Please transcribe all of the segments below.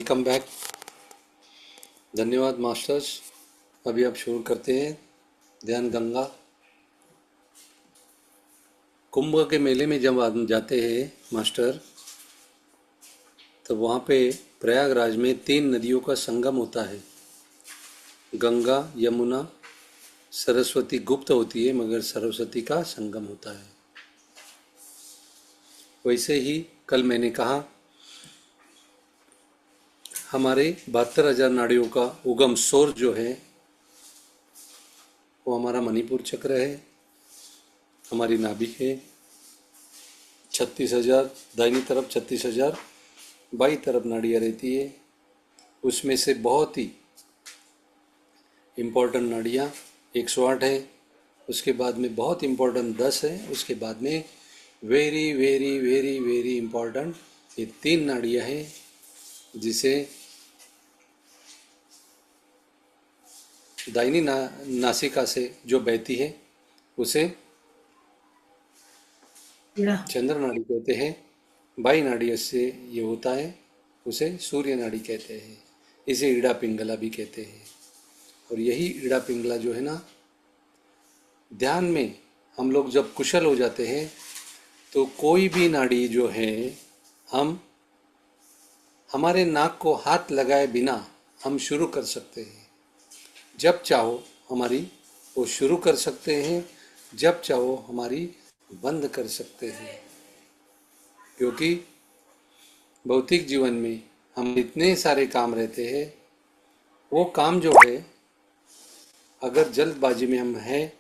Welcome back. धन्यवाद masters. अभी आप शुरू करते हैं ध्यान गंगा। कुंभ के मेले में जब आप जाते हैं मास्टर, तो वहाँ पे प्रयागराज में 3 नदियों का संगम होता है। गंगा, यमुना, सरस्वती गुप्त होती है, मगर सरस्वती का संगम होता है। वैसे ही कल मैंने कहा हमारे 72,000 नाड़ियों का उगम सोर जो है वो हमारा मणिपुर चक्र है, हमारी नाभि है। 36,000 दाहिनी तरफ, 36,000 बाईं तरफ नाड़ियाँ रहती है। उसमें से बहुत ही इम्पोर्टेंट नाड़ियाँ 108 है। उसके बाद में बहुत इम्पोर्टेंट 10 है। उसके बाद में very very very very important ये 3 नाड़ियाँ हैं, जिसे दाहिनी नासिका से जो बहती है उसे चंद्र नाड़ी कहते हैं। बाई नाड़ी से ये होता है, उसे सूर्य नाड़ी कहते हैं। इसे ईड़ा पिंगला भी कहते हैं। और यही ईड़ा पिंगला जो है ना, ध्यान में हम लोग जब कुशल हो जाते हैं तो कोई भी नाड़ी जो है हम हमारे नाक को हाथ लगाए बिना हम शुरू कर सकते हैं। जब चाहो हमारी वो शुरू कर सकते हैं, जब चाहो हमारी बंद कर सकते हैं। क्योंकि भौतिक जीवन में हम इतने सारे काम रहते हैं, वो काम जो है अगर जल्दबाजी में हम हैं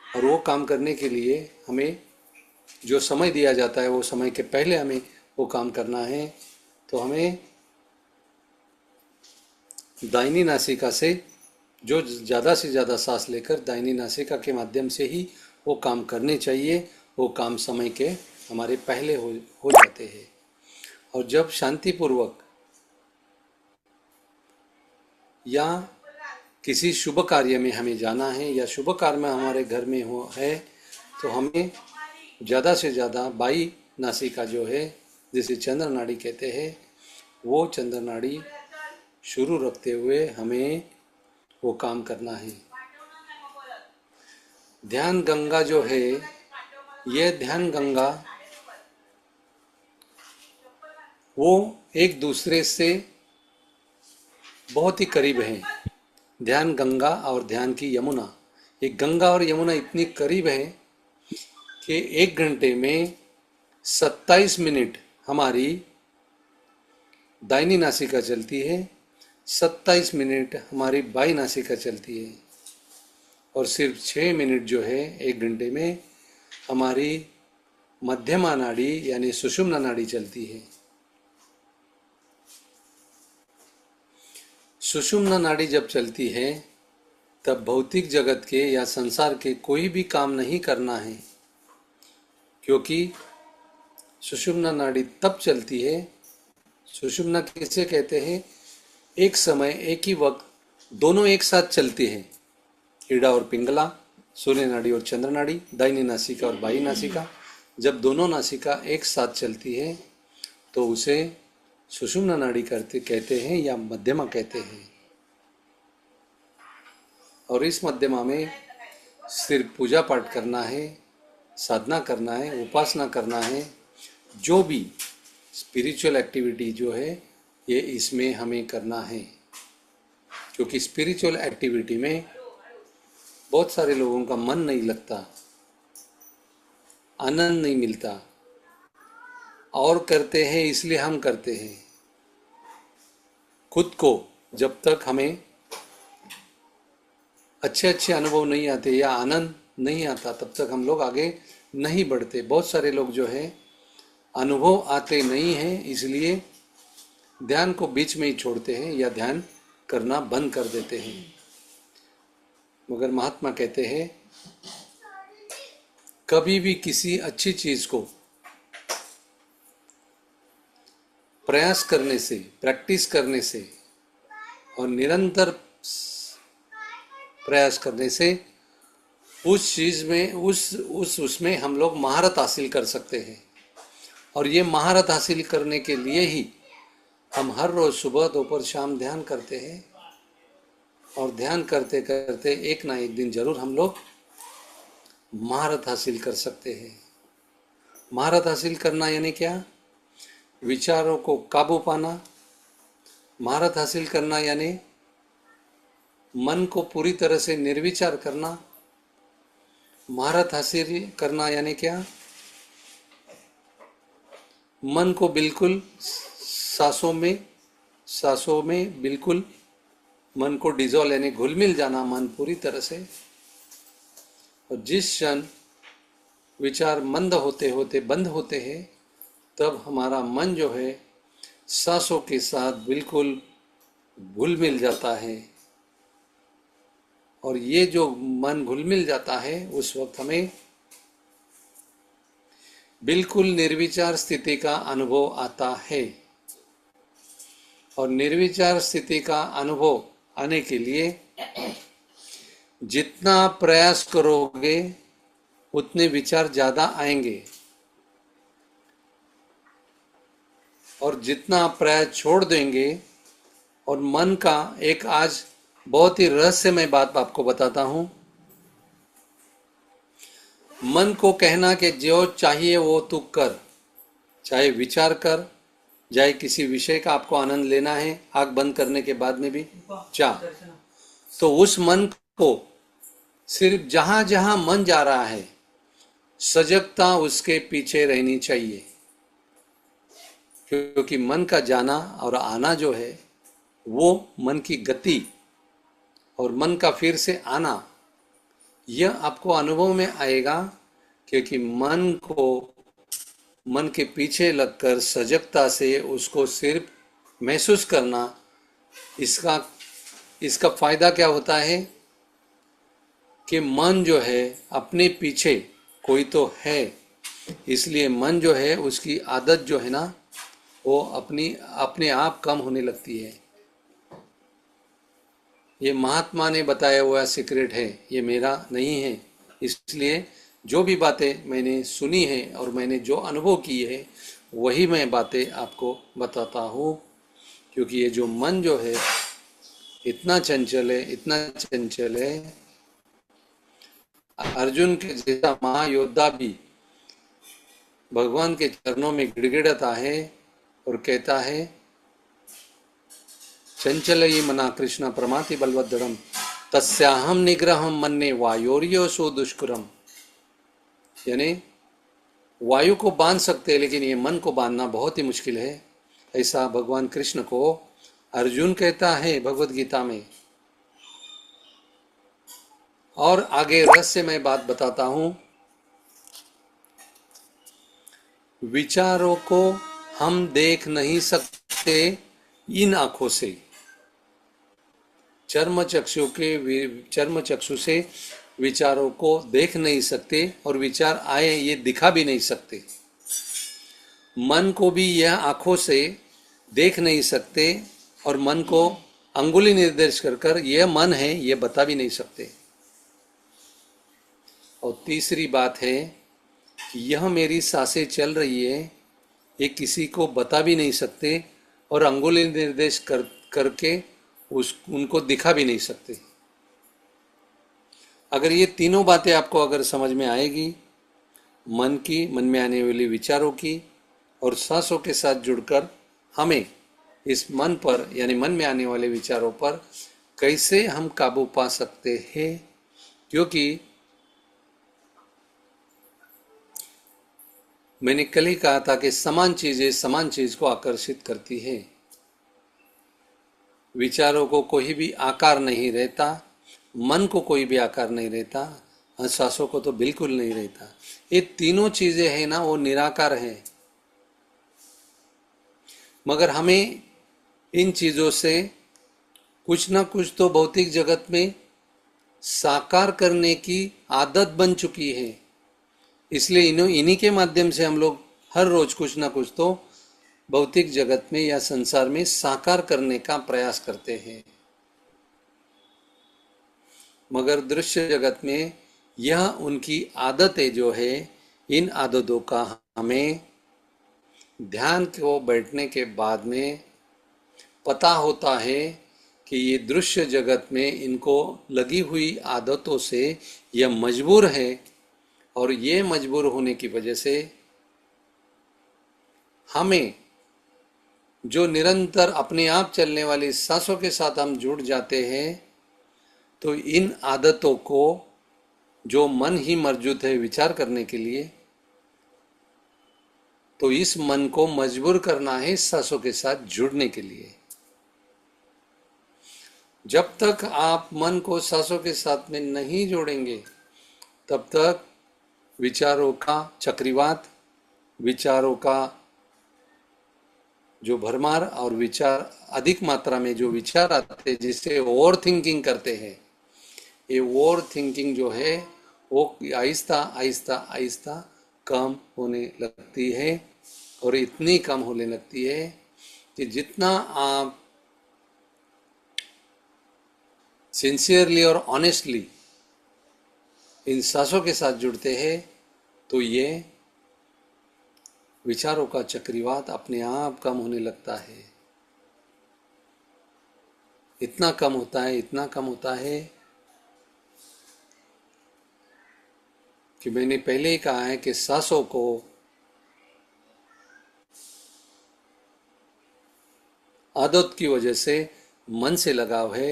और वो काम करने के लिए हमें जो समय दिया जाता है वो समय के पहले हमें वो काम करना है, तो हमें दाहिनी नासिका से जो ज़्यादा से ज़्यादा सांस लेकर दाहिनी नासिका के माध्यम से ही वो काम करने चाहिए। वो काम समय के हमारे पहले हो जाते हैं। और जब शांतिपूर्वक या किसी शुभ कार्य में हमें जाना है या शुभ कार्य में हमारे घर में हो है, तो हमें ज़्यादा से ज़्यादा बाई नासिका जो है, जिसे चंद्र नाड़ी कहते हैं, वो चंद्र नाड़ी शुरू रखते हुए हमें वो काम करना है। ध्यान गंगा जो है, ये ध्यान गंगा वो एक दूसरे से बहुत ही करीब हैं। ध्यान गंगा और ध्यान की यमुना, ये गंगा और यमुना इतनी करीब है कि 1 घंटे में 27 मिनट हमारी दाहिनी नासिका चलती है, 27 मिनट हमारी बाई नासिका चलती है, और सिर्फ 6 मिनट जो है 1 घंटे में हमारी मध्यमा नाड़ी यानी सुषुम्ना नाड़ी चलती है। सुषुम्ना नाड़ी जब चलती है तब भौतिक जगत के या संसार के कोई भी काम नहीं करना है, क्योंकि सुषुम्ना नाड़ी तब चलती है। सुषुम्ना किसे कहते हैं? एक समय एक ही वक्त दोनों एक साथ चलते हैं। ईड़ा और पिंगला, सूर्य नाड़ी और चंद्र नाड़ी, दाहिनी नासिका और बाई नासिका, जब दोनों नासिका एक साथ चलती है तो उसे सुषुम्ना नाड़ी कहते हैं या मध्यमा कहते हैं। और इस मध्यमा में सिर्फ पूजा पाठ करना है, साधना करना है, उपासना करना है। जो भी स्पिरिचुअल एक्टिविटी जो है ये इसमें हमें करना है, क्योंकि स्पिरिचुअल एक्टिविटी में बहुत सारे लोगों का मन नहीं लगता, आनंद नहीं मिलता, और करते हैं इसलिए हम करते हैं। खुद को जब तक हमें अच्छे अच्छे अनुभव नहीं आते या आनंद नहीं आता, तब तक हम लोग आगे नहीं बढ़ते। बहुत सारे लोग जो है अनुभव आते नहीं हैं, इसलिए ध्यान को बीच में ही छोड़ते हैं या ध्यान करना बंद कर देते हैं। मगर महात्मा कहते हैं कभी भी किसी अच्छी चीज को प्रयास करने से, प्रैक्टिस करने से और निरंतर प्रयास करने से उस चीज में उसमें हम लोग महारत हासिल कर सकते हैं। और ये महारत हासिल करने के लिए ही हम हर रोज सुबह दोपहर शाम ध्यान करते हैं और ध्यान करते करते एक ना एक दिन जरूर हम लोग महारत हासिल कर सकते हैं। महारत हासिल करना यानी क्या? विचारों को काबू पाना। महारत हासिल करना यानी मन को पूरी तरह से निर्विचार करना। महारत हासिल करना यानी क्या? मन को बिल्कुल सांसों में बिल्कुल मन को डिजोल्व यानी घुल मिल जाना, मन पूरी तरह से। और जिस क्षण विचार मंद होते होते बंद होते हैं, तब हमारा मन जो है सांसों के साथ बिल्कुल घुल मिल जाता है। और ये जो मन घुल मिल जाता है, उस वक्त हमें बिल्कुल निर्विचार स्थिति का अनुभव आता है। और निर्विचार स्थिति का अनुभव आने के लिए जितना प्रयास करोगे उतने विचार ज्यादा आएंगे, और जितना प्रयास छोड़ देंगे। और मन का एक आज बहुत ही रहस्यमय बात आपको बताता हूं। मन को कहना कि जो चाहिए वो तू कर, चाहे विचार कर, चाहे किसी विषय का आपको आनंद लेना है आंख बंद करने के बाद में भी चाह, तो उस मन को सिर्फ जहां जहां मन जा रहा है सजगता उसके पीछे रहनी चाहिए। क्योंकि मन का जाना और आना जो है वो मन की गति और मन का फिर से आना, यह आपको अनुभव में आएगा। क्योंकि मन के पीछे लगकर सजगता से उसको सिर्फ महसूस करना, इसका फायदा क्या होता है कि मन जो है अपने पीछे कोई तो है, इसलिए मन जो है उसकी आदत जो है ना वो अपने आप कम होने लगती है। ये महात्मा ने बताया हुआ सीक्रेट है, ये मेरा नहीं है। इसलिए जो भी बातें मैंने सुनी है और मैंने जो अनुभव की है वही मैं बातें आपको बताता हूँ। क्योंकि ये जो मन जो है इतना चंचल है, इतना चंचल है, अर्जुन के जैसा महायोद्धा भी भगवान के चरणों में गिड़गिड़ाता है और कहता है चंचल ही मना कृष्ण प्रमाति बलवदृढ़म तस्याहम निग्रहम मन्ने वायोर्यो सो दुष्करम। यानी वायु को बांध सकते हैं लेकिन ये मन को बांधना बहुत ही मुश्किल है, ऐसा भगवान कृष्ण को अर्जुन कहता है भगवत गीता में। और आगे रहस्य में बात बताता हूं। विचारों को हम देख नहीं सकते इन आंखों से, चर्म चक्षु से विचारों को देख नहीं सकते, और विचार आए ये दिखा भी नहीं सकते। मन को भी यह आंखों से देख नहीं सकते और मन को अंगुली निर्देश कर यह मन है ये बता भी नहीं सकते। और तीसरी बात है कि यह मेरी सांसें चल रही है ये किसी को बता भी नहीं सकते और अंगुली निर्देश करके उनको दिखा भी नहीं सकते। अगर ये तीनों बातें आपको अगर समझ में आएगी, मन की, मन में आने वाली विचारों की और सांसों के साथ जुड़कर हमें इस मन पर यानी मन में आने वाले विचारों पर कैसे हम काबू पा सकते हैं। क्योंकि मैंने कल ही कहा था कि समान चीजें समान चीज को आकर्षित करती है। विचारों को कोई भी आकार नहीं रहता, मन को कोई भी आकार नहीं रहता, सांसों को तो बिल्कुल नहीं रहता। ये तीनों चीजें हैं ना वो निराकार है, मगर हमें इन चीजों से कुछ ना कुछ तो भौतिक जगत में साकार करने की आदत बन चुकी है। इसलिए इन्हीं के माध्यम से हम लोग हर रोज कुछ ना कुछ तो भौतिक जगत में या संसार में साकार करने का प्रयास करते हैं। मगर दृश्य जगत में यह उनकी आदतें जो है, इन आदतों का हमें ध्यान को बैठने के बाद में पता होता है कि ये दृश्य जगत में इनको लगी हुई आदतों से यह मजबूर है, और ये मजबूर होने की वजह से हमें जो निरंतर अपने आप चलने वाली सांसों के साथ हम जुड़ जाते हैं, तो इन आदतों को जो मन ही मौजूद है विचार करने के लिए, तो इस मन को मजबूर करना है सांसों के साथ जुड़ने के लिए। जब तक आप मन को सांसों के साथ में नहीं जोड़ेंगे, तब तक विचारों का चक्रवात, विचारों का जो भरमार और विचार अधिक मात्रा में जो विचार आते हैं, जिसे ओवर थिंकिंग करते हैं, ये ओवर थिंकिंग जो है वो आहिस्ता आहिस्ता आहिस्ता कम होने लगती है, और इतनी कम होने लगती है कि जितना आप सिंसियरली और ऑनेस्टली इन सांसों के साथ जुड़ते हैं, तो ये विचारों का चक्रवात अपने आप कम होने लगता है। इतना कम होता है, इतना कम होता है कि मैंने पहले ही कहा है कि सांसों को आदत की वजह से मन से लगाव है,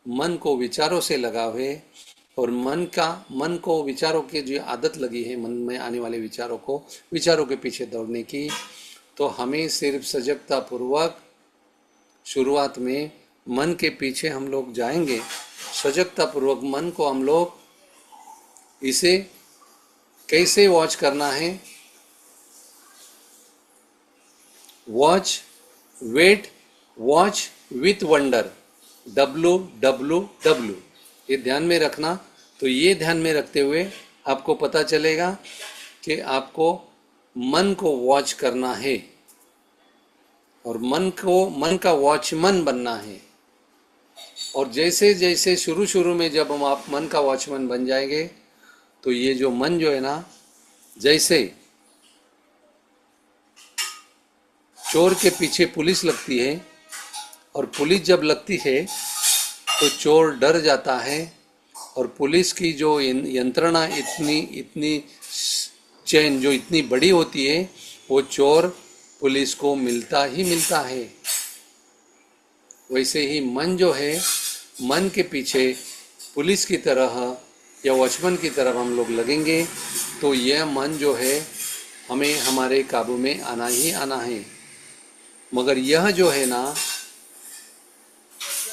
मन को विचारों से लगाव है, और मन को विचारों की जो आदत लगी है, मन में आने वाले विचारों के पीछे दौड़ने की, तो हमें सिर्फ सजगता पूर्वक शुरुआत में मन के पीछे हम लोग जाएंगे। सजगता पूर्वक मन को हम लोग इसे कैसे वॉच करना है, watch wait watch with wonder, WWW, ये ध्यान में रखना। तो ये ध्यान में रखते हुए आपको पता चलेगा कि आपको मन को वॉच करना है और मन का वॉचमैन बनना है। और जैसे जैसे शुरू में जब हम आप मन का वॉचमैन बन जाएंगे, तो ये जो मन जो है ना, जैसे चोर के पीछे पुलिस लगती है, और पुलिस जब लगती है तो चोर डर जाता है, और पुलिस की जो यंत्रणा इतनी चेन जो इतनी बड़ी होती है, वो चोर पुलिस को मिलता ही मिलता है। वैसे ही मन जो है, मन के पीछे पुलिस की तरह या वॉचमैन की तरह हम लोग लगेंगे, तो यह मन जो है हमें हमारे काबू में आना ही आना है। मगर यह जो है ना,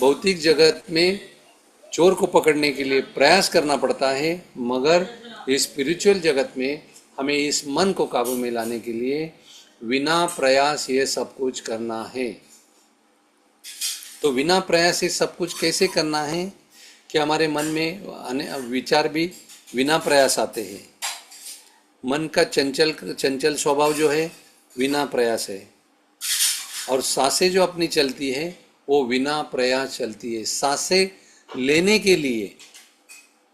भौतिक जगत में चोर को पकड़ने के लिए प्रयास करना पड़ता है, मगर इस स्पिरिचुअल जगत में हमें इस मन को काबू में लाने के लिए बिना प्रयास ये सब कुछ करना है। तो बिना प्रयास ये सब कुछ कैसे करना है कि हमारे मन में विचार भी बिना प्रयास आते हैं। मन का चंचल स्वभाव जो है बिना प्रयास है, और सांसें जो अपनी चलती है वो बिना प्रयास चलती है। सांसें लेने के लिए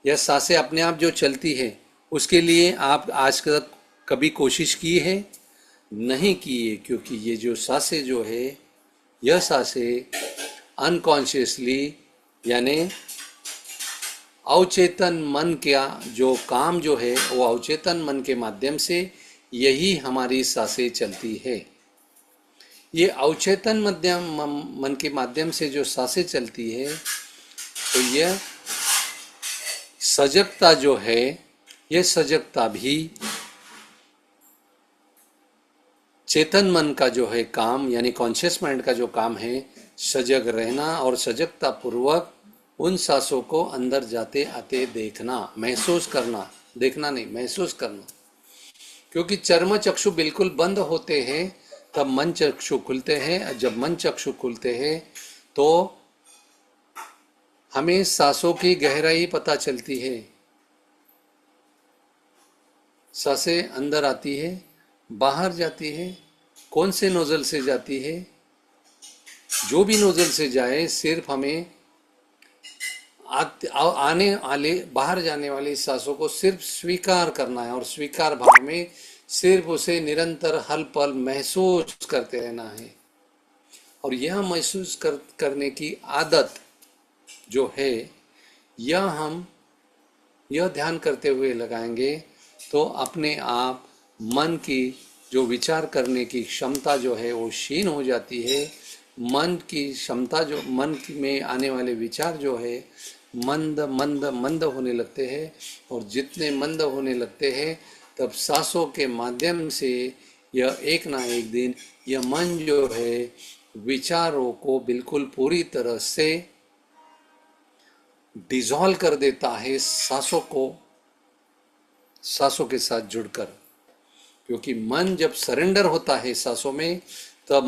या सांसें अपने आप जो चलती है, उसके लिए आप आज तक कभी कोशिश की है? नहीं की है, क्योंकि ये जो सांसें जो है, यह सांसें अनकॉन्शियसली यानी अवचेतन मन का जो काम जो है, वो अवचेतन मन के माध्यम से यही हमारी सांसें चलती है। ये अवचेतन मन के माध्यम से जो सांसें चलती है, तो यह सजगता जो है, यह सजगता भी चेतन मन का जो है काम, यानी कॉन्शियस माइंड का जो काम है, सजग रहना और सजगता पूर्वक उन सांसों को अंदर जाते आते देखना, महसूस करना, देखना नहीं महसूस करना। क्योंकि चर्म चक्षु बिल्कुल बंद होते हैं, तब मन चक्षु खुलते हैं। जब मन चक्षु खुलते हैं तो हमें सांसों की गहराई पता चलती है। सांसें अंदर आती है, बाहर जाती है, कौन से नोजल से जाती है, जो भी नोजल से जाए, सिर्फ हमें आने वाले बाहर जाने वाली सांसों को सिर्फ स्वीकार करना है, और स्वीकार भाव में सिर्फ उसे निरंतर हल पल महसूस करते रहना है। और यह महसूस करने की आदत जो है, यह हम यह ध्यान करते हुए लगाएंगे तो अपने आप मन की जो विचार करने की क्षमता जो है वो क्षीण हो जाती है। मन की क्षमता जो मन में आने वाले विचार जो है मंद मंद मंद होने लगते हैं, और जितने मंद होने लगते हैं तब सांसों के माध्यम से यह एक ना एक दिन यह मन जो है विचारों को बिल्कुल पूरी तरह से डिसॉल्व कर देता है, सांसों के साथ जुड़कर। क्योंकि मन जब सरेंडर होता है सांसों में, तब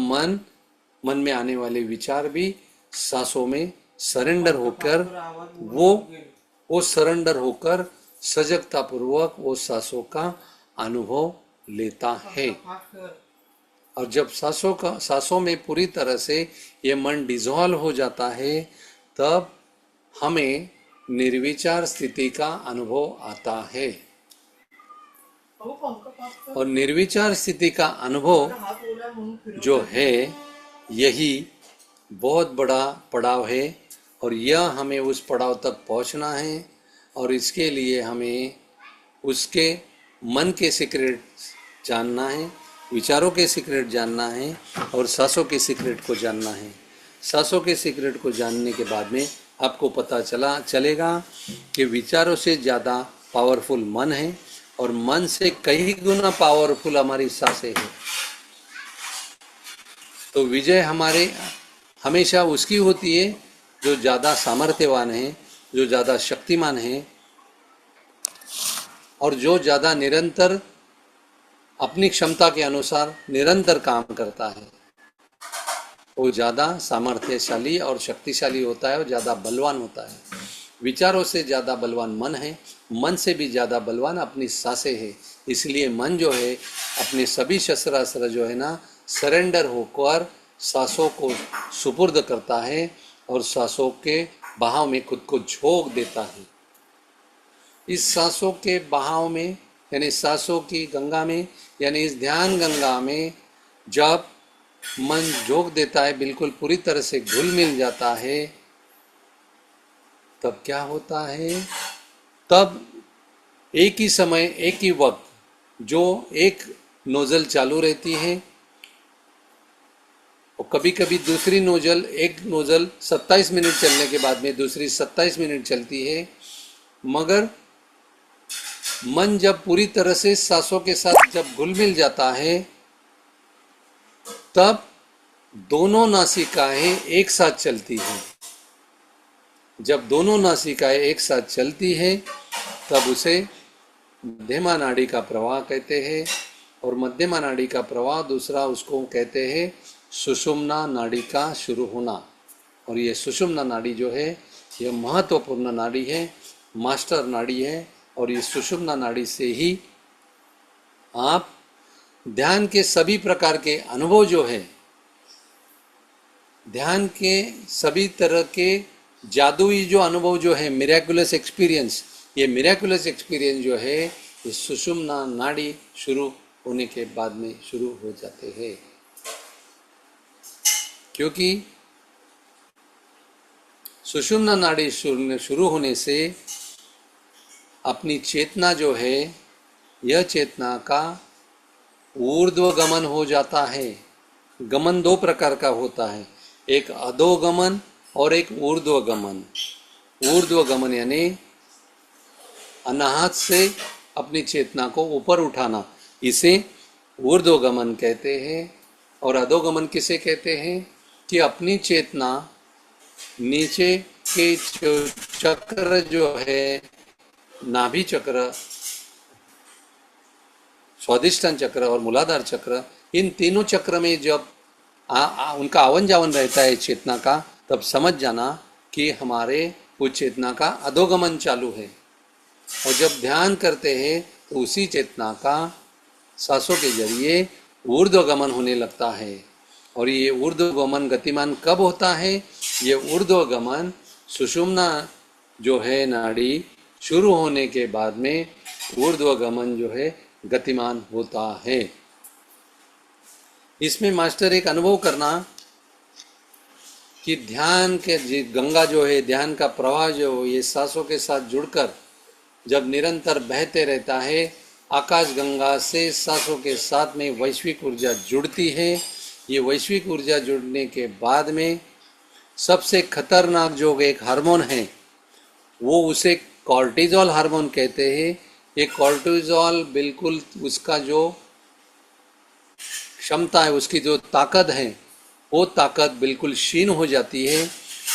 मन में आने वाले विचार भी सांसों में सरेंडर होकर वो सरेंडर होकर सजगता पूर्वक वो सांसों का अनुभव लेता है। और जब सांसों में पूरी तरह से ये मन डिसॉल्व हो जाता है, तब हमें निर्विचार स्थिति का अनुभव आता है। और निर्विचार स्थिति का अनुभव जो है यही बहुत बड़ा पड़ाव है, और यह हमें उस पड़ाव तक पहुंचना है। और इसके लिए हमें उसके मन के सीक्रेट जानना है, विचारों के सीक्रेट जानना है, और सांसों के सीक्रेट को जानना है। सांसों के सीक्रेट को जानने के बाद में आपको पता चलेगा कि विचारों से ज़्यादा पावरफुल मन है, और मन से कई गुना पावरफुल हमारी सांसें हैं। तो विजय हमारे हमेशा उसकी होती है जो ज़्यादा सामर्थ्यवान है, जो ज़्यादा शक्तिमान है, और जो ज़्यादा निरंतर अपनी क्षमता के अनुसार निरंतर काम करता है। वो ज़्यादा सामर्थ्यशाली और शक्तिशाली होता है, और ज़्यादा बलवान होता है। विचारों से ज़्यादा बलवान मन है, मन से भी ज़्यादा बलवान अपनी सांसें है। इसलिए मन जो है अपने सभी शस्त्रास्त्र जो है ना सरेंडर होकर सांसों को सुपुर्द करता है, और सांसों के बहाव में खुद को झोंक देता है। इस सांसों के बहाव में, यानी सांसों की गंगा में, यानी इस ध्यान गंगा में जब मन झोंक देता है, बिल्कुल पूरी तरह से घुल मिल जाता है, तब क्या होता है? तब एक ही समय एक ही वक्त जो एक नोजल चालू रहती है, और कभी कभी दूसरी नोजल, एक नोजल 27 मिनट चलने के बाद में दूसरी 27 मिनट चलती है। मगर मन जब पूरी तरह से सांसों के साथ जब घुल मिल जाता है, तब दोनों नासिकाएं एक साथ चलती हैं। जब दोनों नासिकाएं एक साथ चलती है, तब उसे मध्यमा नाड़ी का प्रवाह कहते हैं। और मध्यमा नाड़ी का प्रवाह दूसरा उसको कहते हैं सुषुम्ना नाड़ी का शुरू होना। और ये सुषुम्ना नाड़ी जो है यह महत्वपूर्ण नाड़ी है, मास्टर नाड़ी है। और इस सुषुम्ना नाड़ी से ही आप ध्यान के सभी प्रकार के अनुभव जो है, ध्यान के सभी तरह के जादुई जो अनुभव जो है, मिरेकुलस एक्सपीरियंस, ये मिरेकुलस एक्सपीरियंस जो है ये सुषुम्ना नाड़ी शुरू होने के बाद में शुरू हो जाते हैं। क्योंकि सुषुम्ना नाड़ी शुरू होने से अपनी चेतना जो है, यह चेतना का ऊर्ध्व गमन हो जाता है। गमन दो प्रकार का होता है, एक अधोगमन और एक ऊर्ध्व गमन। ऊर्ध्व गमन यानी अनाहत से अपनी चेतना को ऊपर उठाना, इसे ऊर्ध्व गमन कहते हैं। और अधोगमन किसे कहते हैं? कि अपनी चेतना नीचे के चक्र जो है, नाभि चक्र, स्वादिष्टान चक्र और मूलाधार चक्र, इन तीनों चक्र में जब उनका आवन जावन रहता है चेतना का, तब समझ जाना कि हमारे उस चेतना का अधोगमन चालू है। और जब ध्यान करते हैं तो उसी चेतना का सांसों के जरिए ऊर्ध्वगमन होने लगता है। और ये ऊर्ध्वगमन गतिमान कब होता है? ये ऊर्ध्वगमन सुषुम्ना जो है नाड़ी शुरू होने के बाद में ऊर्ध्वगमन जो है गतिमान होता है। इसमें मास्टर एक अनुभव करना कि ध्यान के गंगा जो है, ध्यान का प्रवाह जो ये सांसों के साथ जुड़कर जब निरंतर बहते रहता है, आकाश गंगा से सांसों के साथ में वैश्विक ऊर्जा जुड़ती है। ये वैश्विक ऊर्जा जुड़ने के बाद में सबसे खतरनाक जो एक हार्मोन है वो उसे कॉर्टिजोल हार्मोन कहते हैं। ये कॉर्टिजोल बिल्कुल उसका जो क्षमता है, उसकी जो ताकत है, वो ताकत बिल्कुल क्षीण हो जाती है।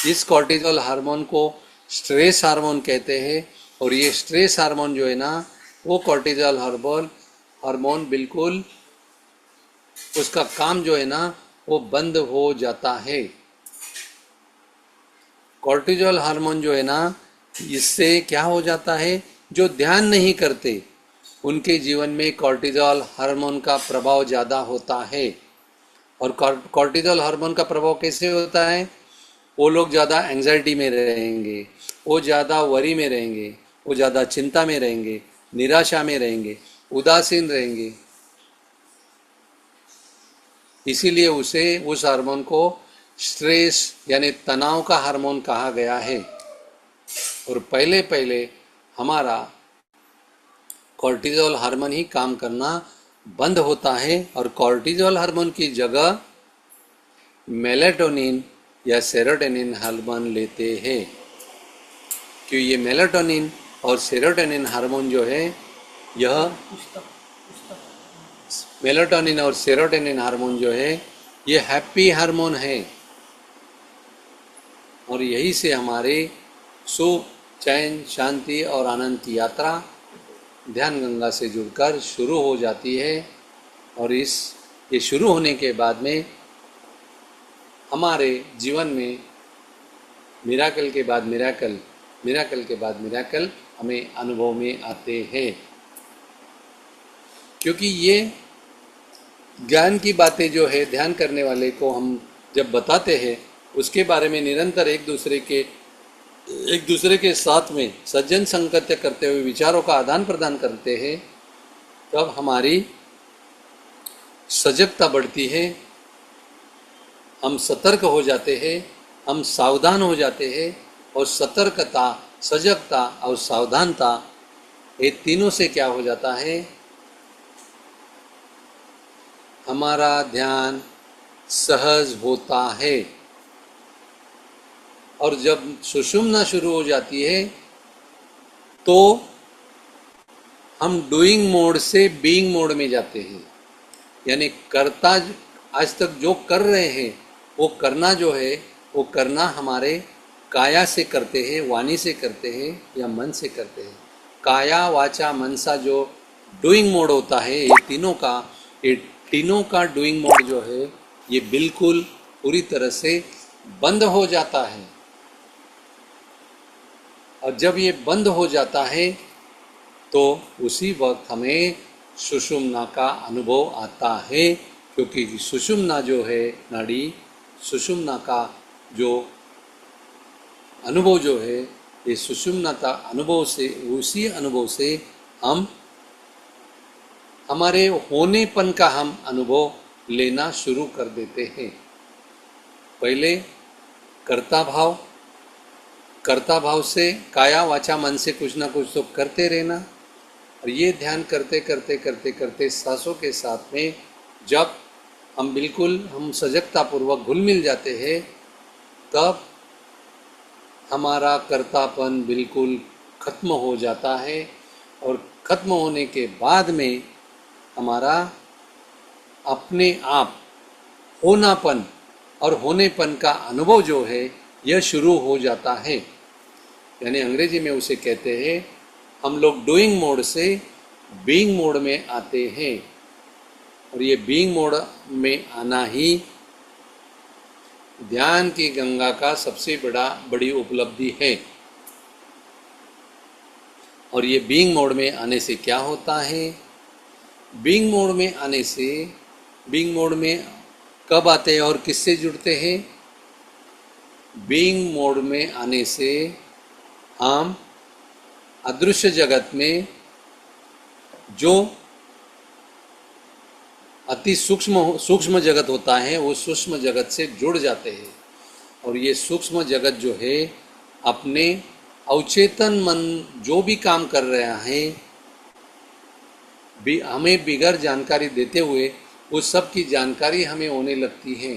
इस कॉर्टिजोल हार्मोन को स्ट्रेस हार्मोन कहते हैं। और ये स्ट्रेस हार्मोन जो है ना, वो कॉर्टिजोल हार्मोन बिल्कुल उसका काम जो है ना वो बंद हो जाता है। कॉर्टिजोल हार्मोन जो है ना, इससे क्या हो जाता है, जो ध्यान नहीं करते उनके जीवन में कॉर्टिजोल हार्मोन का प्रभाव ज़्यादा होता है। और कॉर्टिजोल हार्मोन का प्रभाव कैसे होता है, वो लोग ज़्यादा एंजाइटी में रहेंगे, वो ज़्यादा वरी में रहेंगे, वो ज़्यादा चिंता में रहेंगे, निराशा में रहेंगे, उदासीन रहेंगे। इसीलिए उस हार्मोन को स्ट्रेस यानी तनाव का हार्मोन कहा गया है। और पहले पहले हमारा कॉर्टिजोल हार्मोन ही काम करना बंद होता है और कॉर्टिजोल हार्मोन की जगह मेलाटोनिन या सेरोटोनिन हार्मोन लेते हैं। कि ये मेलाटोनिन और सेरोटोनिन हार्मोन जो है, यह मेलाटोनिन और सेरोटोनिन हार्मोन जो है ये हैप्पी हार्मोन है। और यही से हमारे सुख, चैन, शांति और आनंद की यात्रा ध्यान गंगा से जुड़कर शुरू हो जाती है। और ये शुरू होने के बाद में हमारे जीवन में मिराकल के बाद मिराकल, मिराकल के बाद मिराकल हमें अनुभव में आते हैं। क्योंकि ये ज्ञान की बातें जो है ध्यान करने वाले को हम जब बताते हैं, उसके बारे में निरंतर एक दूसरे के साथ में सज्जन संगत करते हुए विचारों का आदान प्रदान करते हैं, तब हमारी सजगता बढ़ती है, हम सतर्क हो जाते हैं, हम सावधान हो जाते हैं। और सतर्कता, सजगता और सावधानता, ये तीनों से क्या हो जाता है, हमारा ध्यान सहज होता है। और जब सुषुम्ना शुरू हो जाती है तो हम डूइंग मोड से बीइंग मोड में जाते हैं। यानी कर्ता आज तक जो कर रहे हैं वो करना जो है, वो करना हमारे काया से करते हैं, वाणी से करते हैं या मन से करते हैं। काया, वाचा, मनसा जो डूइंग मोड होता है, ये तीनों का डूइंग मोड जो है ये बिल्कुल पूरी तरह से बंद हो जाता है। और जब ये बंद हो जाता है तो उसी वक्त हमें सुषुम्ना का अनुभव आता है। क्योंकि सुषुम्ना जो है नाड़ी, सुषुम्ना का जो अनुभव जो है, ये सुषुम्ना का अनुभव से, उसी अनुभव से हम हमारे होनेपन का हम अनुभव लेना शुरू कर देते हैं। पहले कर्ता भाव से काया, वाचा, मन से कुछ ना कुछ तो करते रहना। और ये ध्यान करते करते करते करते सांसों के साथ में जब हम सजगता पूर्वक घुल मिल जाते हैं, तब हमारा कर्तापन बिल्कुल खत्म हो जाता है। और खत्म होने के बाद में हमारा अपने आप होनापन और होनेपन का अनुभव जो है यह शुरू हो जाता है। यानी अंग्रेजी में उसे कहते हैं, हम लोग डूइंग मोड से बीइंग मोड में आते हैं। और ये बीइंग मोड में आना ही ध्यान की गंगा का सबसे बड़ी उपलब्धि है। और ये बीइंग मोड में आने से क्या होता है, बीइंग मोड में आने से, बीइंग मोड में कब आते हैं और किससे जुड़ते हैं, बीइंग मोड में आने से हम अदृश्य जगत में जो अति सूक्ष्म जगत होता है, वो सूक्ष्म जगत से जुड़ जाते हैं। और ये सूक्ष्म जगत जो है अपने अवचेतन मन जो भी काम कर रहा है हमें बिगड़ जानकारी देते हुए उस सब की जानकारी हमें होने लगती है।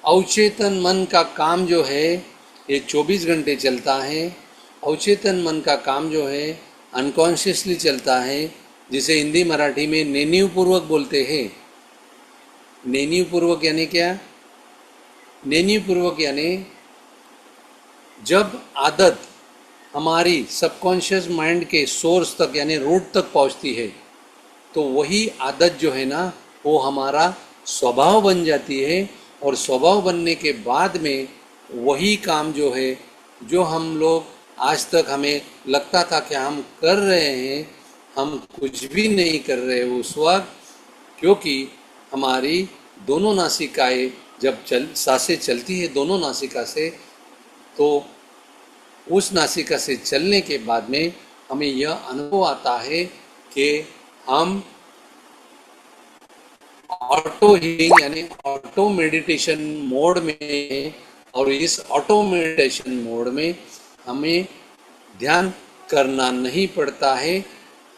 अवचेतन मन का काम जो है ये 24 घंटे चलता है। अवचेतन मन का काम जो है अनकॉन्शियसली चलता है, जिसे हिंदी मराठी में नेनीव पूर्वक बोलते हैं। नेनीव पूर्वक यानी क्या? नेनीव पूर्वक यानी जब आदत हमारी सबकॉन्शियस माइंड के सोर्स तक यानी रूट तक पहुंचती है तो वही आदत जो है ना वो हमारा स्वभाव बन जाती है, और स्वभाव बनने के बाद में वही काम जो है जो हम लोग आज तक हमें लगता था कि हम कर रहे हैं, हम कुछ भी नहीं कर रहे उस वक्त, क्योंकि हमारी दोनों नासिकाएं जब सांसें चलती है दोनों नासिका से, तो उस नासिका से चलने के बाद में हमें यह अनुभव आता है कि हम ऑटो हीलिंग यानी ऑटो मेडिटेशन मोड में हैं, और इस ऑटो मेडिटेशन मोड में हमें ध्यान करना नहीं पड़ता है,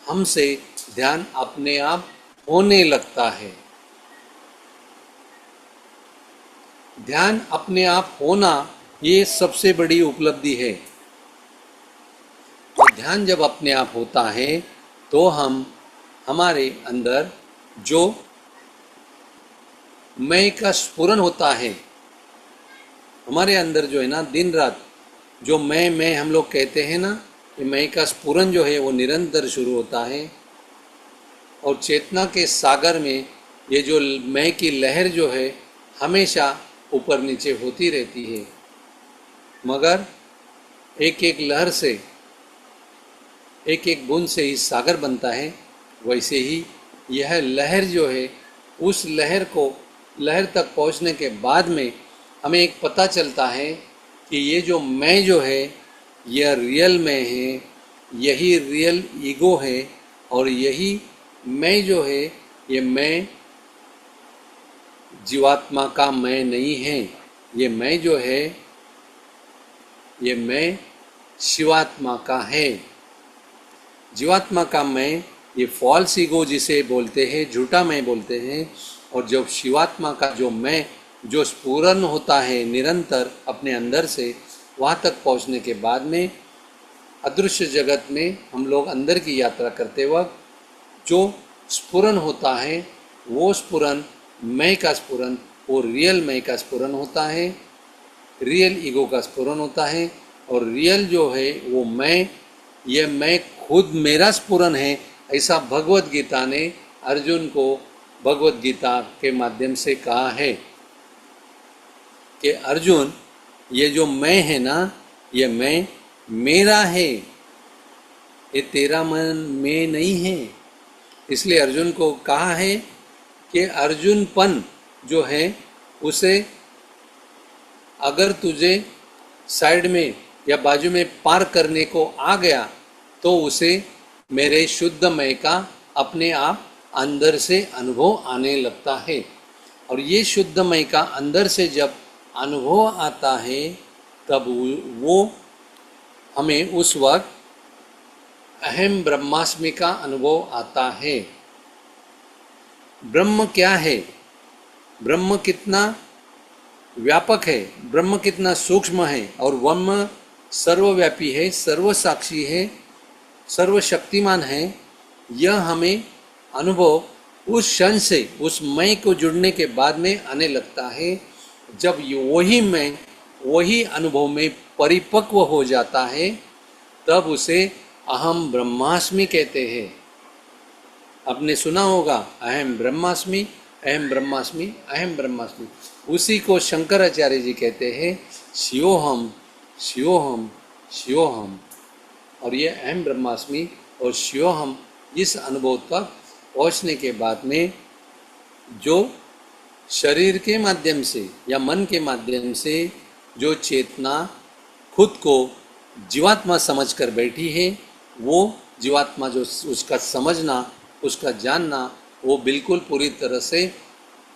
हमसे ध्यान अपने आप होने लगता है। ध्यान अपने आप होना ये सबसे बड़ी उपलब्धि है। और ध्यान जब अपने आप होता है तो हम हमारे अंदर जो मैं का स्फुरन होता है, हमारे अंदर जो है ना दिन रात जो मैं हम लोग कहते हैं ना, कि मैं का स्फुरन जो है वो निरंतर शुरू होता है, और चेतना के सागर में ये जो मैं की लहर जो है हमेशा ऊपर नीचे होती रहती है, मगर एक एक लहर से एक एक बूंद से ही सागर बनता है। वैसे ही यह लहर जो है उस लहर तक पहुंचने के बाद में हमें एक पता चलता है कि ये जो मैं जो है यह रियल मैं है, यही रियल ईगो है, और यही मैं जो है ये मैं जीवात्मा का मैं नहीं है। ये मैं जो है ये मैं शिवात्मा का है। जीवात्मा का मैं ये फॉल्स ईगो जिसे बोलते हैं, झूठा मैं बोलते हैं, और जब शिवात्मा का जो मैं जो स्फुरन होता है निरंतर अपने अंदर से, वहाँ तक पहुँचने के बाद में अदृश्य जगत में हम लोग अंदर की यात्रा करते वक्त जो स्फुरन होता है वो स्फुरन मैं का स्फुरन, वो रियल मैं का स्फुरन होता है, रियल ईगो का स्फुरन होता है। और रियल जो है वो ये मैं खुद मेरा स्फुरन है, ऐसा भगवत गीता ने अर्जुन को भगवत गीता के माध्यम से कहा है कि अर्जुन ये जो मैं है ना ये मैं मेरा है, ये तेरा मन मैं नहीं है। इसलिए अर्जुन को कहा है कि अर्जुनपन जो है उसे अगर तुझे साइड में या बाजू में पार करने को आ गया तो उसे मेरे शुद्ध मय का अपने आप अंदर से अनुभव आने लगता है। और ये शुद्ध मय का अंदर से जब अनुभव आता है तब वो हमें उस वक्त अहम ब्रह्मास्मि का अनुभव आता है। ब्रह्म क्या है? ब्रह्म कितना व्यापक है, ब्रह्म कितना सूक्ष्म है, और ब्रह्म सर्वव्यापी है, सर्वसाक्षी है, सर्वशक्तिमान है। यह हमें अनुभव उस क्षण से उस मैं को जुड़ने के बाद में आने लगता है, जब वही मैं वही अनुभव में परिपक्व हो जाता है, तब उसे अहम ब्रह्मास्मि कहते हैं। आपने सुना होगा अहम ब्रह्मास्मि, अहम ब्रह्मास्मि, अहम ब्रह्मास्मि। उसी को शंकराचार्य जी कहते हैं शिवोहम शिवोहम शिवोहम। और ये अहम ब्रह्मास्मि और शिवोहम इस अनुभव तक पहुँचने के बाद में जो शरीर के माध्यम से या मन के माध्यम से जो चेतना खुद को जीवात्मा समझकर बैठी है, वो जीवात्मा जो उसका समझना उसका जानना वो बिल्कुल पूरी तरह से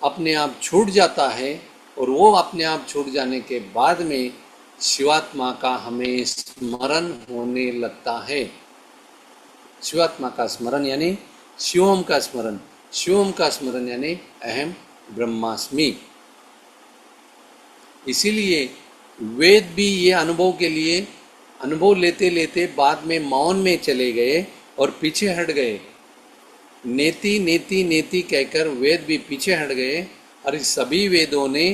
अपने आप छूट जाता है। और वो अपने आप छूट जाने के बाद में शिवात्मा का हमें स्मरण होने लगता है। शिवात्मा का स्मरण यानी शिवम का स्मरण, शिवम का स्मरण यानी अहम ब्रह्मास्मि। इसीलिए वेद भी ये अनुभव के लिए अनुभव लेते लेते बाद में मौन में चले गए और पीछे हट गए। नेति नेति नेति कहकर वेद भी पीछे हट गए। और इस सभी वेदों ने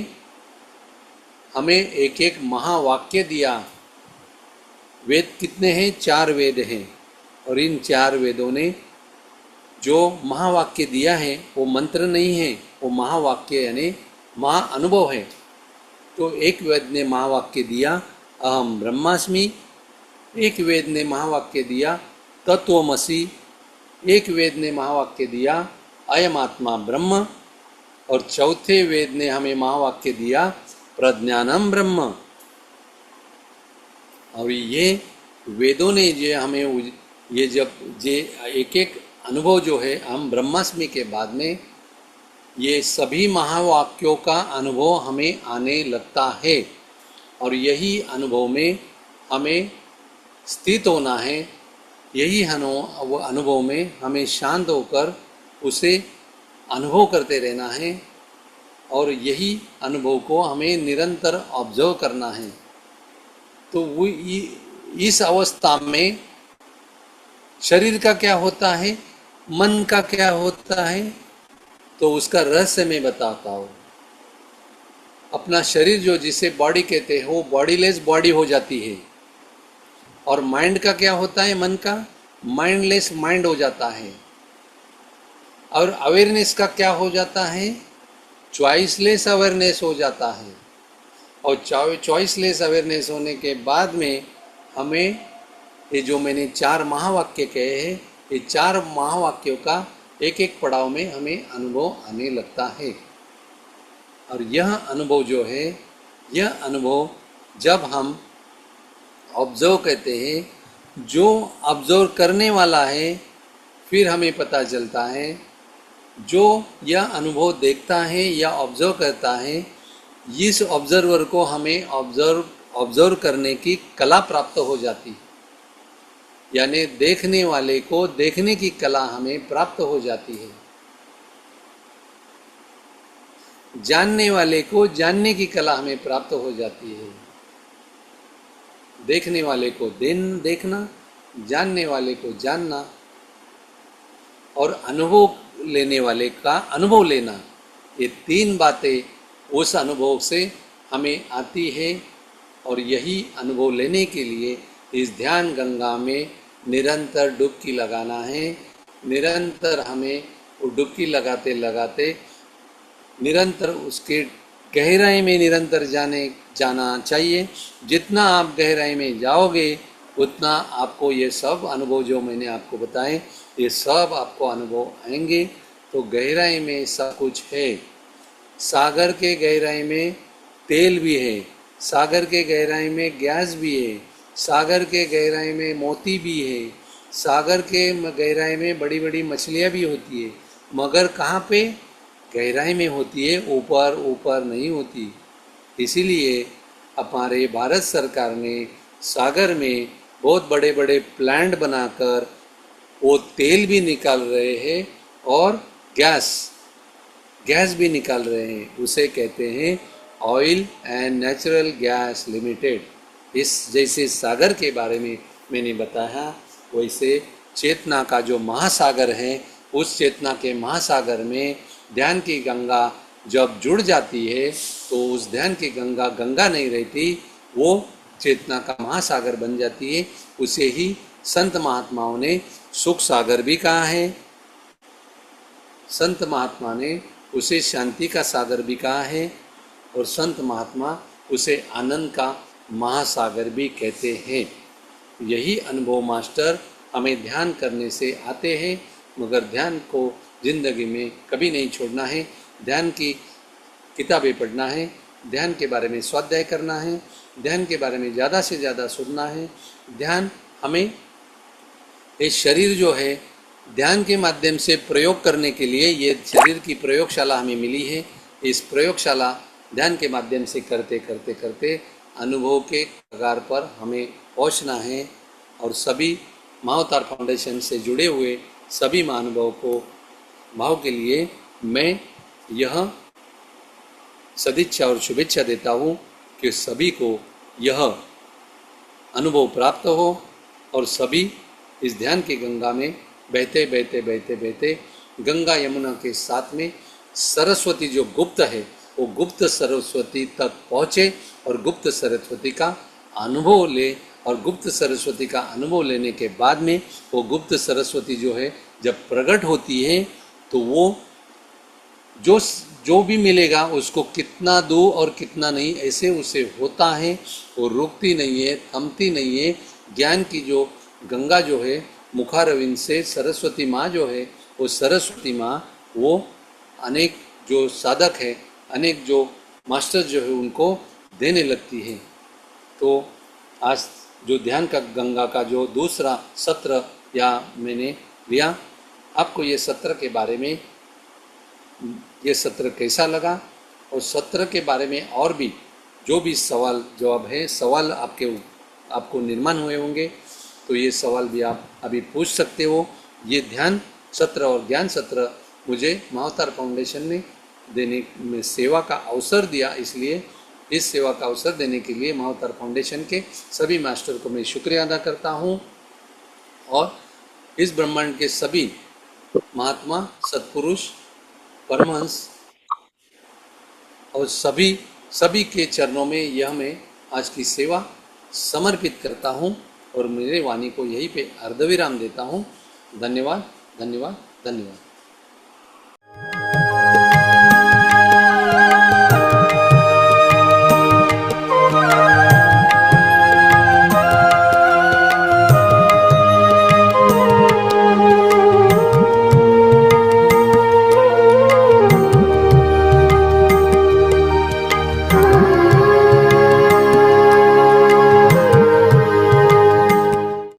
हमें एक एक महावाक्य दिया। वेद कितने हैं? 4 वेद हैं। और इन 4 वेदों ने जो महावाक्य दिया है वो मंत्र नहीं है, वो महावाक्य यानी महा अनुभव है। तो एक वेद ने महावाक्य दिया अहम ब्रह्मास्मि, एक वेद ने महावाक्य दिया तत्वमसि, एक वेद ने महावाक्य दिया अयम आत्मा ब्रह्म, और चौथे वेद ने हमें महावाक्य दिया प्रज्ञानम ब्रह्म। और ये वेदों ने जो हमें ये जब ये एक एक अनुभव जो है हम ब्रह्मास्मि के बाद में ये सभी महावाक्यों का अनुभव हमें आने लगता है। और यही अनुभव में हमें स्थित होना है, यही अनुभव में हमें शांत होकर उसे अनुभव करते रहना है। और यही अनुभव को हमें निरंतर ऑब्जर्व करना है। तो वो इस अवस्था में शरीर का क्या होता है, मन का क्या होता है, तो उसका रहस्य मैं बताता हूँ। अपना शरीर जो जिसे बॉडी कहते हैं वो बॉडीलेस बॉडी हो जाती है। और माइंड का क्या होता है, मन का माइंडलेस माइंड हो जाता है। और अवेयरनेस का क्या हो जाता है, चॉइसलेस अवेयरनेस हो जाता है। और चॉइसलेस अवेयरनेस होने के बाद में हमें ये जो मैंने 4 महावाक्य कहे हैं, ये 4 महावाक्यों का एक एक पड़ाव में हमें अनुभव आने लगता है। और यह अनुभव जो है, यह अनुभव जब हम ऑब्जर्व कहते हैं, जो ऑब्जर्व करने वाला है फिर हमें पता चलता है, जो यह अनुभव देखता है या ऑब्जर्व करता है, इस ऑब्जर्वर को हमें ऑब्जर्व करने की कला प्राप्त हो जाती है। यानी देखने वाले को देखने की कला हमें प्राप्त हो जाती है। जानने वाले को जानने की कला हमें प्राप्त हो जाती है। देखने वाले को देखना, जानने वाले को जानना, और अनुभव लेने वाले का अनुभव लेना, ये 3 बातें उस अनुभव से हमें आती है। और यही अनुभव लेने के लिए इस ध्यान गंगा में निरंतर डुबकी लगाना है। निरंतर हमें वो डुबकी लगाते लगाते निरंतर उसके गहराई में निरंतर जाना चाहिए। जितना आप गहराई में जाओगे उतना आपको ये सब अनुभव जो मैंने आपको बताए ये सब आपको अनुभव आएंगे। तो गहराई में सब कुछ है। सागर के गहराई में तेल भी है, सागर के गहराई में गैस भी है, सागर के गहराई में मोती भी है, सागर के गहराई में बड़ी बड़ी मछलियाँ भी होती है। मगर कहाँ पे? गहराई में होती है, ऊपर ऊपर नहीं होती। इसीलिए हमारे भारत सरकार ने सागर में बहुत बड़े बड़े प्लांट बनाकर वो तेल भी निकाल रहे हैं और गैस भी निकाल रहे हैं। उसे कहते हैं oil and natural gas limited. इस जैसे सागर के बारे में मैंने बताया, वैसे चेतना का जो महासागर है, उस चेतना के महासागर में ध्यान की गंगा जब जुड़ जाती है तो उस ध्यान की गंगा गंगा नहीं रहती, वो चेतना का महासागर बन जाती है। उसे ही संत महात्माओं ने सुख सागर भी कहा है। संत महात्मा ने उसे शांति का सागर भी कहा है और संत महात्मा उसे आनंद का महासागर भी कहते हैं। यही अनुभव मास्टर हमें ध्यान करने से आते हैं, मगर ध्यान को जिंदगी में कभी नहीं छोड़ना है। ध्यान की किताबें पढ़ना है, ध्यान के बारे में स्वाध्याय करना है, ध्यान के बारे में ज़्यादा से ज़्यादा सुनना है। ध्यान हमें ये शरीर जो है ध्यान के माध्यम से प्रयोग करने के लिए ये शरीर की प्रयोगशाला हमें मिली है। इस प्रयोगशाला ध्यान के माध्यम से करते करते करते अनुभव के कगार पर हमें पहुंचना है। और सभी महाअवतार फाउंडेशन से जुड़े हुए सभी महानुभावों को भाव के लिए मैं यह सदिच्छा और शुभेच्छा देता हूँ कि सभी को यह अनुभव प्राप्त हो और सभी इस ध्यान की गंगा में बहते बहते बहते बहते गंगा यमुना के साथ में सरस्वती जो गुप्त है वो गुप्त सरस्वती तक पहुँचे और गुप्त सरस्वती का अनुभव ले। और गुप्त सरस्वती का अनुभव लेने के बाद में वो गुप्त सरस्वती जो है जब प्रकट होती है तो वो जो भी मिलेगा उसको कितना दो और कितना नहीं ऐसे उसे होता है। वो रुकती नहीं है, थमती नहीं है। ज्ञान की जो गंगा जो है मुखारविंद से सरस्वती माँ जो है वो सरस्वती माँ वो अनेक जो साधक है, अनेक जो मास्टर जो है उनको देने लगती है। तो आज जो ध्यान का गंगा का जो दूसरा सत्र या मैंने लिया, आपको ये सत्र के बारे में ये सत्र कैसा लगा और सत्र के बारे में और भी जो भी सवाल जवाब है, सवाल आपको निर्माण हुए होंगे तो ये सवाल भी आप अभी पूछ सकते हो। ये ध्यान सत्र और ज्ञान सत्र मुझे महाअवतार फाउंडेशन ने देने में सेवा का अवसर दिया, इसलिए इस सेवा का अवसर देने के लिए महाअवतार फाउंडेशन के सभी मास्टर को मैं शुक्रिया अदा करता हूँ। और इस ब्रह्मांड के सभी महात्मा, सत्पुरुष, परमहंस और सभी के चरणों में यह मैं आज की सेवा समर्पित करता हूँ और मेरे वाणी को यहीं पे अर्धविराम देता हूँ। धन्यवाद, धन्यवाद, धन्यवाद।